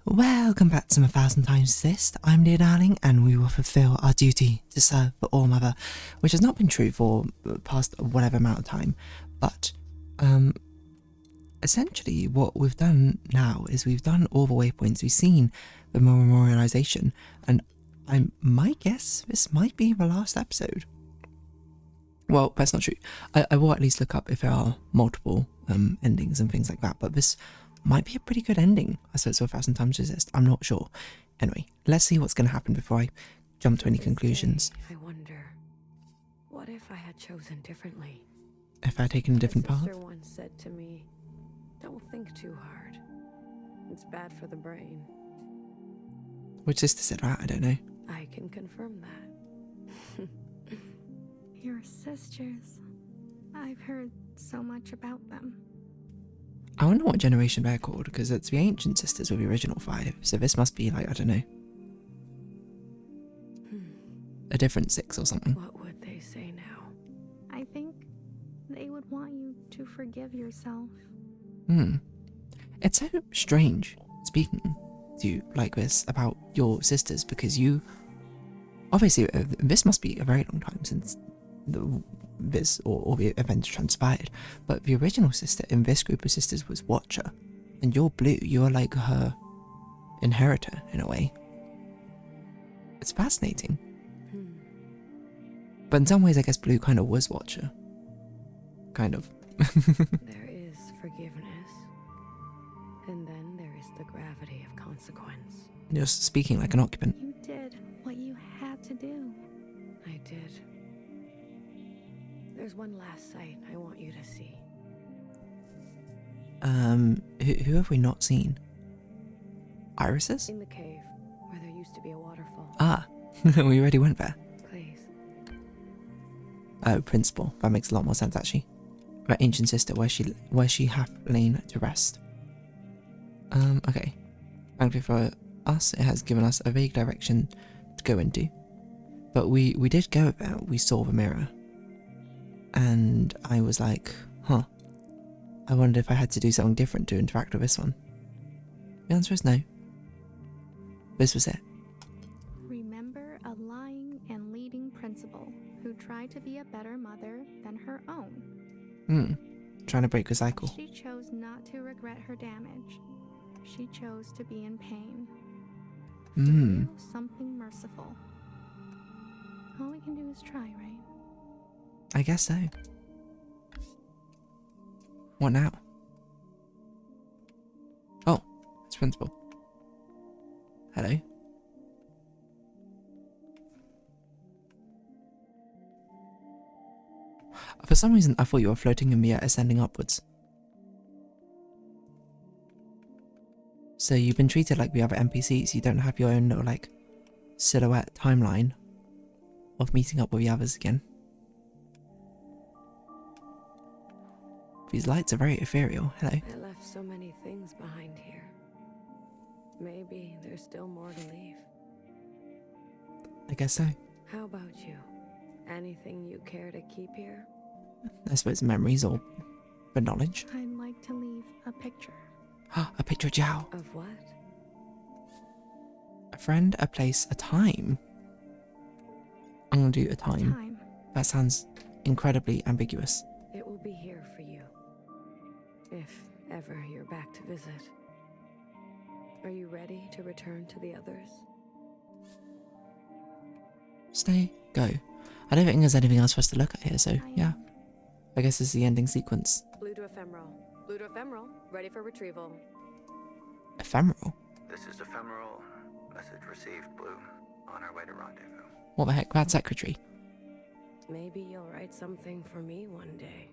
Welcome back to 1000xRESIST. I'm dear darling, and we will fulfill our duty to serve the ALLMOTHER, which has not been true for the past whatever amount of time. But essentially, what we've done now is we've done all the waypoints. We've seen the memorialization, and I might guess this might be the last episode. Well, that's not true. I will at least look up if there are multiple endings and things like that, but this might be a pretty good ending, I suppose, for 1000xRESIST. I'm not sure. Anyway, let's see what's going to happen before I jump to any conclusions. I wonder, what if I had chosen differently? If I had taken a different My path? sister once said to me, don't think too hard. It's bad for the brain. Which sister said that? I don't know. I can confirm that. Your sisters. I've heard so much about them. I wonder what generation they're called, because it's the ancient sisters with the original 5, so this must be like, I don't know, a different 6 or something. What would they say now? I think they would want you to forgive yourself. It's so strange speaking to you like this about your sisters, because you obviously this must be a very long time since this or the events transpired, but the original sister in this group of sisters was Watcher, and you're Blue. You're like her inheritor in a way. It's fascinating. But in some ways, I guess Blue kind of was Watcher. Kind of. There is forgiveness, and then there is the gravity of consequence. You're speaking like an occupant. You did what you had to do. I did. There's one last sight I want you to see. Who have we not seen? Irises? In the cave, where there used to be a waterfall. Ah, we already went there. Please. Oh, principal. That makes a lot more sense, actually. That ancient sister, where she hath lain to rest. Okay. Thankfully for us, it has given us a vague direction to go into. But we did go there. We saw the mirror. And I was like, huh. I wondered if I had to do something different to interact with this one. The answer is no. This was it. Remember a lying and leading principal who tried to be a better mother than her own. Trying to break the cycle. She chose not to regret her damage. She chose to be in pain. To do something merciful. All we can do is try, right? I guess so. What now? Oh, it's principal. Hello. For some reason, I thought you were floating in the air, ascending upwards. So you've been treated like the other NPCs. You don't have your own little, like, silhouette timeline of meeting up with the others again. These lights are very ethereal. Hello. I left so many things behind here. Maybe there's still more to leave. I guess so. How about you? Anything you care to keep here? I suppose memories or the knowledge. I'd like to leave a picture. A picture of Jiao. Of what? A friend, a place, a time. I'm gonna do a time. Time. That sounds incredibly ambiguous. It will be here for you. If ever you're back to visit. Are you ready to return to the others? Stay, go. I don't think there's anything else for us to look at here, so yeah. I guess this is the ending sequence. Blue to ephemeral. Blue to ephemeral. Ready for retrieval. Ephemeral? This is ephemeral. Message received, Blue. On our way to rendezvous. What the heck? Bad secretary. Maybe you'll write something for me one day.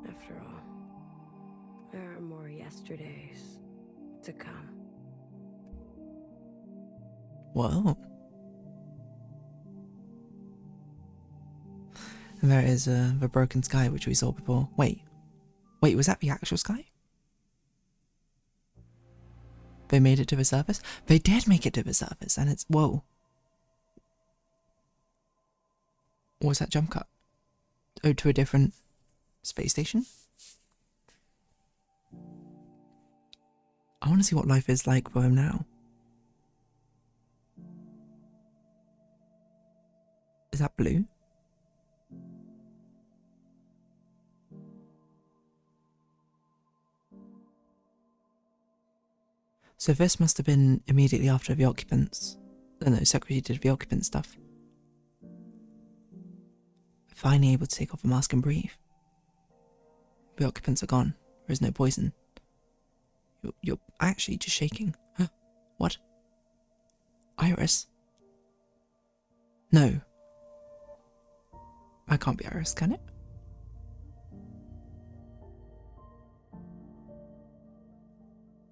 After all, there are more yesterdays to come. Whoa. And there is the broken sky, which we saw before. Wait, was that the actual sky? They made it to the surface? They did make it to the surface, and it's... Whoa. What was that jump cut? Oh, to a different space station? I want to see what life is like for him now. Is that blue? So this must have been immediately after the occupants. No, Secretary did the occupant stuff. Finally able to take off the mask and breathe. The occupants are gone. There is no poison. You're actually just shaking. Huh? What? Iris? No. That can't be Iris, can it?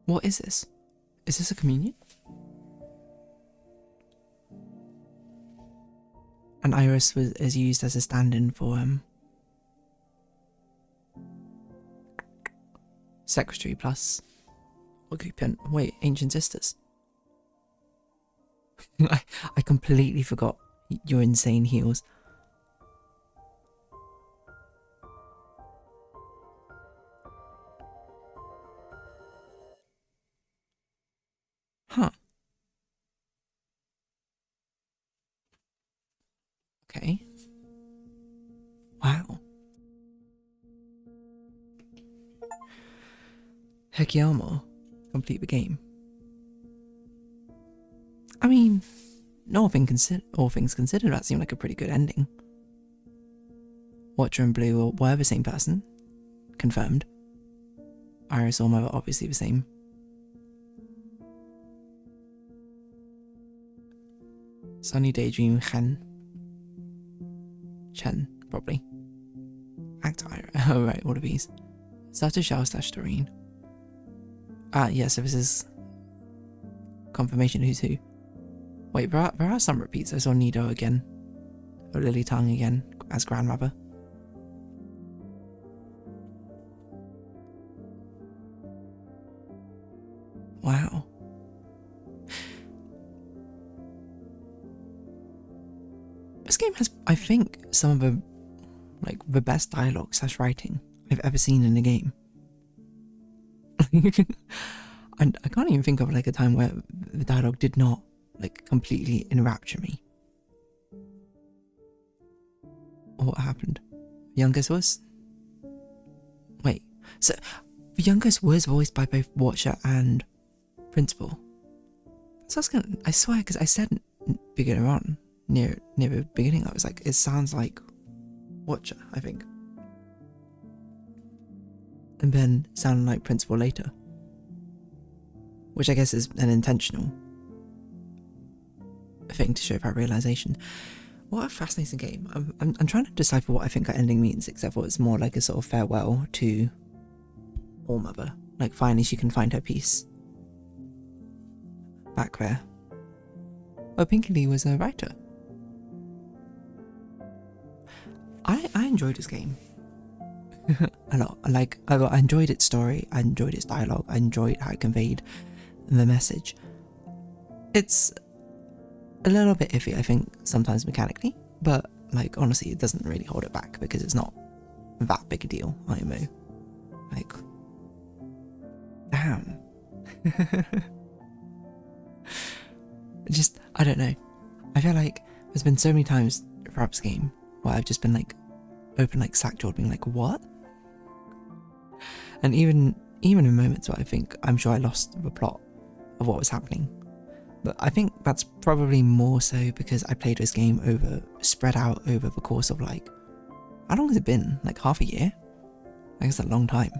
What is this? Is this a communion? And Iris is used as a stand-in for Secretary plus occupant. Wait, Ancient Sisters. I completely forgot your insane heels. Huh. Okay. Wow. Heck yeah, more. Complete the game. I mean, all things considered, that seemed like a pretty good ending. Watcher and Blue were the same person. Confirmed. Iris or Mother, obviously the same. Sunny Daydream Chen, probably. Act Iris. Oh, right, all of these. Starter Shao / Doreen. Ah, yeah, so this is confirmation who's who. Wait, there are some repeats. I saw Nido again. Or Lily Tongue again as grandmother. Wow. This game has, I think, some of the best dialogue / writing I've ever seen in a game. And I can't even think of a time where the dialogue did not completely enrapture me. What happened? The youngest was? Wait, so the youngest was voiced by both Watcher and Principal. So I swear, because I said beginner on near the beginning, I was like, it sounds like Watcher, I think. And then sounded like Principal later. Which I guess is an intentional thing to show that realization. What a fascinating game. I'm trying to decipher what I think that ending means, except for it's more like a sort of farewell to ALLMOTHER. Like finally she can find her peace. Back there. Oh, Pinky Lee was a writer. I enjoyed this game. A lot. I enjoyed its story, I enjoyed its dialogue, I enjoyed how it conveyed the message. It's a little bit iffy, I think, sometimes mechanically, but honestly it doesn't really hold it back because it's not that big a deal, IMO. Damn. Just, I don't know. I feel like there's been so many times throughout this game where I've just been open sack-jawed being what? And even in moments where I'm sure I lost the plot of what was happening. But I think that's probably more so because I played this game spread out over the course of how long has it been? Half a year? I guess a long time.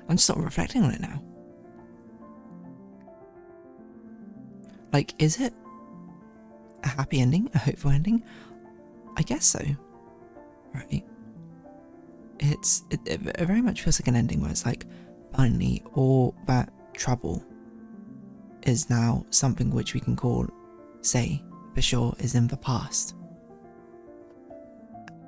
I'm just sort of reflecting on it now. Is it a happy ending? A hopeful ending? I guess so. Right? It very much feels like an ending where it's finally all that trouble is now something which we can say for sure is in the past.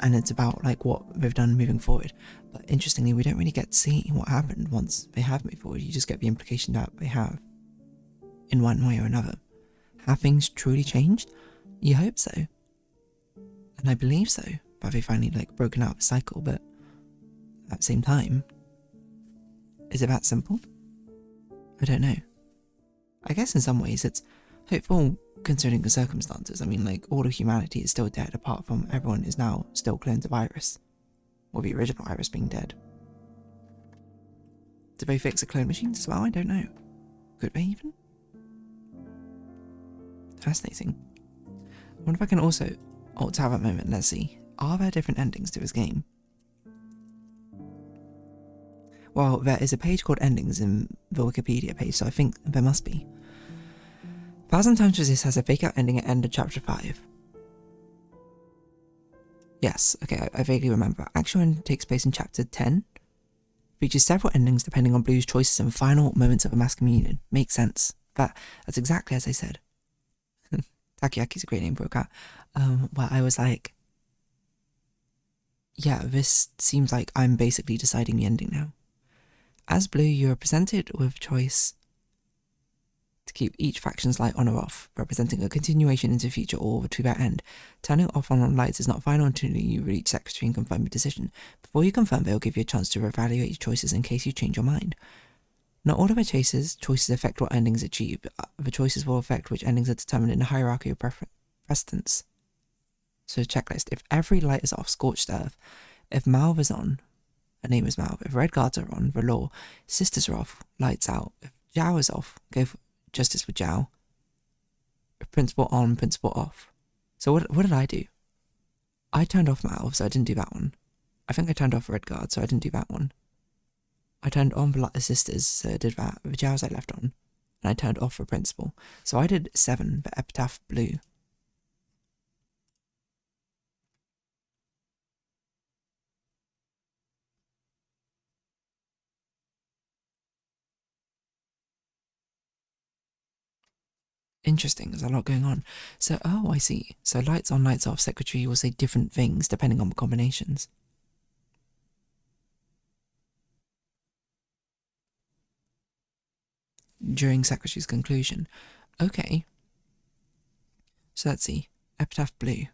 And it's about what they've done moving forward. But interestingly, we don't really get to see what happened once they have moved forward. You just get the implication that they have, in one way or another. Have things truly changed? You hope so. And I believe so, that they finally broken out of the cycle, but at the same time, Is it that simple? I don't know. I guess in some ways it's hopeful considering the circumstances. I mean, like, all of humanity is still dead apart from everyone is now still clones of Iris. Or the original Iris being dead. Did they fix the clone machines as well? I don't know. Could they even? Fascinating. I wonder if I can also... Oh, to have that moment, let's see. Are there different endings to this game? Well, there is a page called Endings in the Wikipedia page, so I think there must be. 1000xRESIST has a fake out ending at end of chapter 5. Yes, okay, I vaguely remember. Actual end takes place in chapter 10. Features several endings depending on Blue's choices and final moments of a mass communion. Makes sense. That's exactly as I said. Takiyaki's a great name for a cat. Where I was like, yeah, this seems like I'm basically deciding the ending now. As Blue, you are presented with choice to keep each faction's light on or off, representing a continuation into the future or to their end. Turning off on lights is not final until you reach Secretary and confirm your decision. Before you confirm, they will give you a chance to reevaluate your choices in case you change your mind. Not all of the choices affect what endings achieve. The choices will affect which endings are determined in the hierarchy of precedence. So checklist. If every light is off, scorched earth. If Malv is on, her name is Malv. If red guards are on, the law. Sisters are off, lights out. If Zhao is off, go for justice for Zhao. If principal on, principal off. So what did I do? I turned off Malv, so I didn't do that one. I think I turned off red guard, so I didn't do that one. I turned on the sisters, so I did that. The Zhao's I left on. And I turned off for principal. So I did 7, the epitaph blue. Interesting, there's a lot going on. So, oh, I see. So lights on, lights off, secretary will say different things depending on the combinations. During secretary's conclusion. Okay. So let's see. Epitaph blue.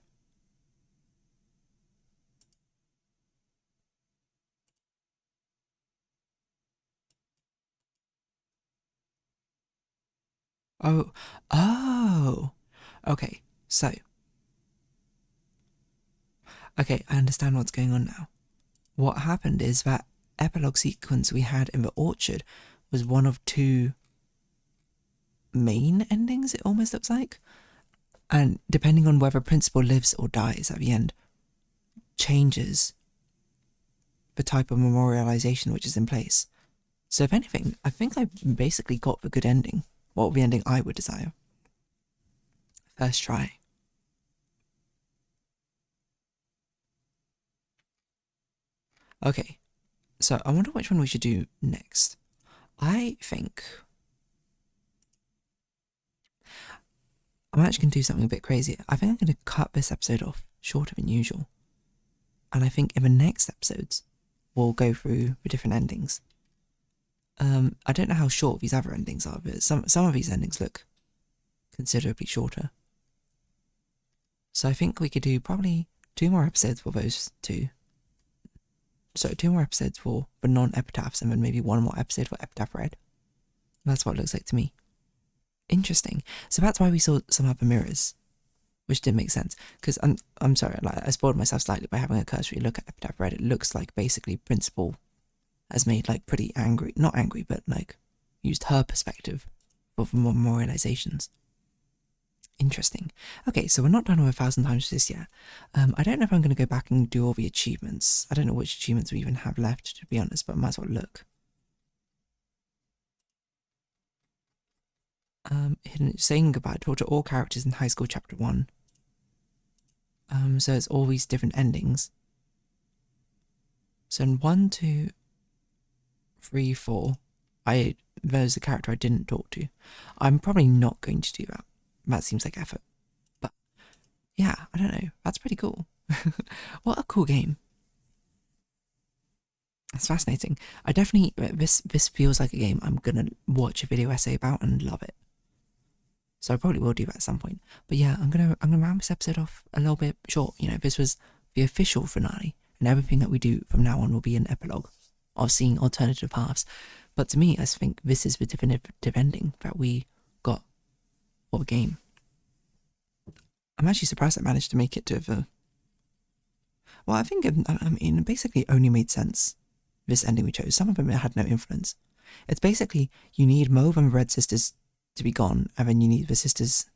Oh, okay, so. Okay, I understand what's going on now. What happened is that epilogue sequence we had in the orchard was one of 2 main endings, it almost looks like. And depending on whether principal lives or dies at the end, changes the type of memorialization which is in place. So if anything, I think I basically got the good ending. What would the ending I would desire? First try. Okay, so I wonder which one we should do next. I think I'm actually going to do something a bit crazy. I think I'm going to cut this episode off shorter than usual. And I think in the next episodes, we'll go through the different endings. I don't know how short these other endings are, but some of these endings look considerably shorter. So I think we could do probably 2 more episodes for those 2. So 2 more episodes for the non-epitaphs and then maybe 1 more episode for Epitaph Red. That's what it looks like to me. Interesting. So that's why we saw some other mirrors, which didn't make sense. Because I'm sorry, like, I spoiled myself slightly by having a cursory look at Epitaph Red. It looks like basically Principal has made like pretty angry, not angry, but like used her perspective for memorializations. Interesting. Okay, so we're not done with 1000xRESIST yet. I don't know if I'm going to go back and do all the achievements. I don't know which achievements we even have left, to be honest, but I might as well look. Saying goodbye. Talk to all characters in high school chapter 1. So it's all these different endings. So in 1, 2, 3, 4, there's a character I didn't talk to. I'm probably not going to do that. That seems like effort. But yeah, I don't know. That's pretty cool. What a cool game. That's fascinating. I definitely, this feels like a game I'm gonna watch a video essay about and love it. So I probably will do that at some point. But yeah, I'm gonna round this episode off a little bit short. You know, this was the official finale, and everything that we do from now on will be an epilogue of seeing alternative paths. But to me, I think this is the definitive ending that we got for the game. I'm actually surprised I managed to make it to the... Well, I think, I mean, it basically only made sense, this ending we chose. Some of them had no influence. It's basically, you need Mauve and Red sisters to be gone, and then you need the sisters...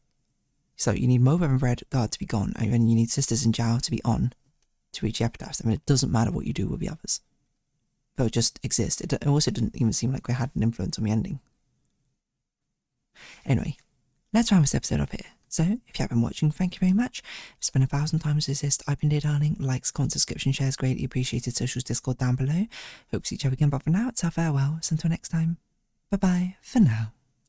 So you need Mauve and Red Guard to be gone, and then you need Sisters and Zhao to be on to reach the epitaphs. I mean, it doesn't matter what you do with the others. They'll just exist. It also didn't even seem like they had an influence on the ending. Anyway, let's round this episode up here. So, if you have been watching, thank you very much. It's been 1000xRESIST. I've been Dear Darling. Likes, comments, subscription, shares, greatly appreciated. Socials, Discord down below. Hope to see each other again, but for now, it's our farewell. So until next time, bye-bye for now.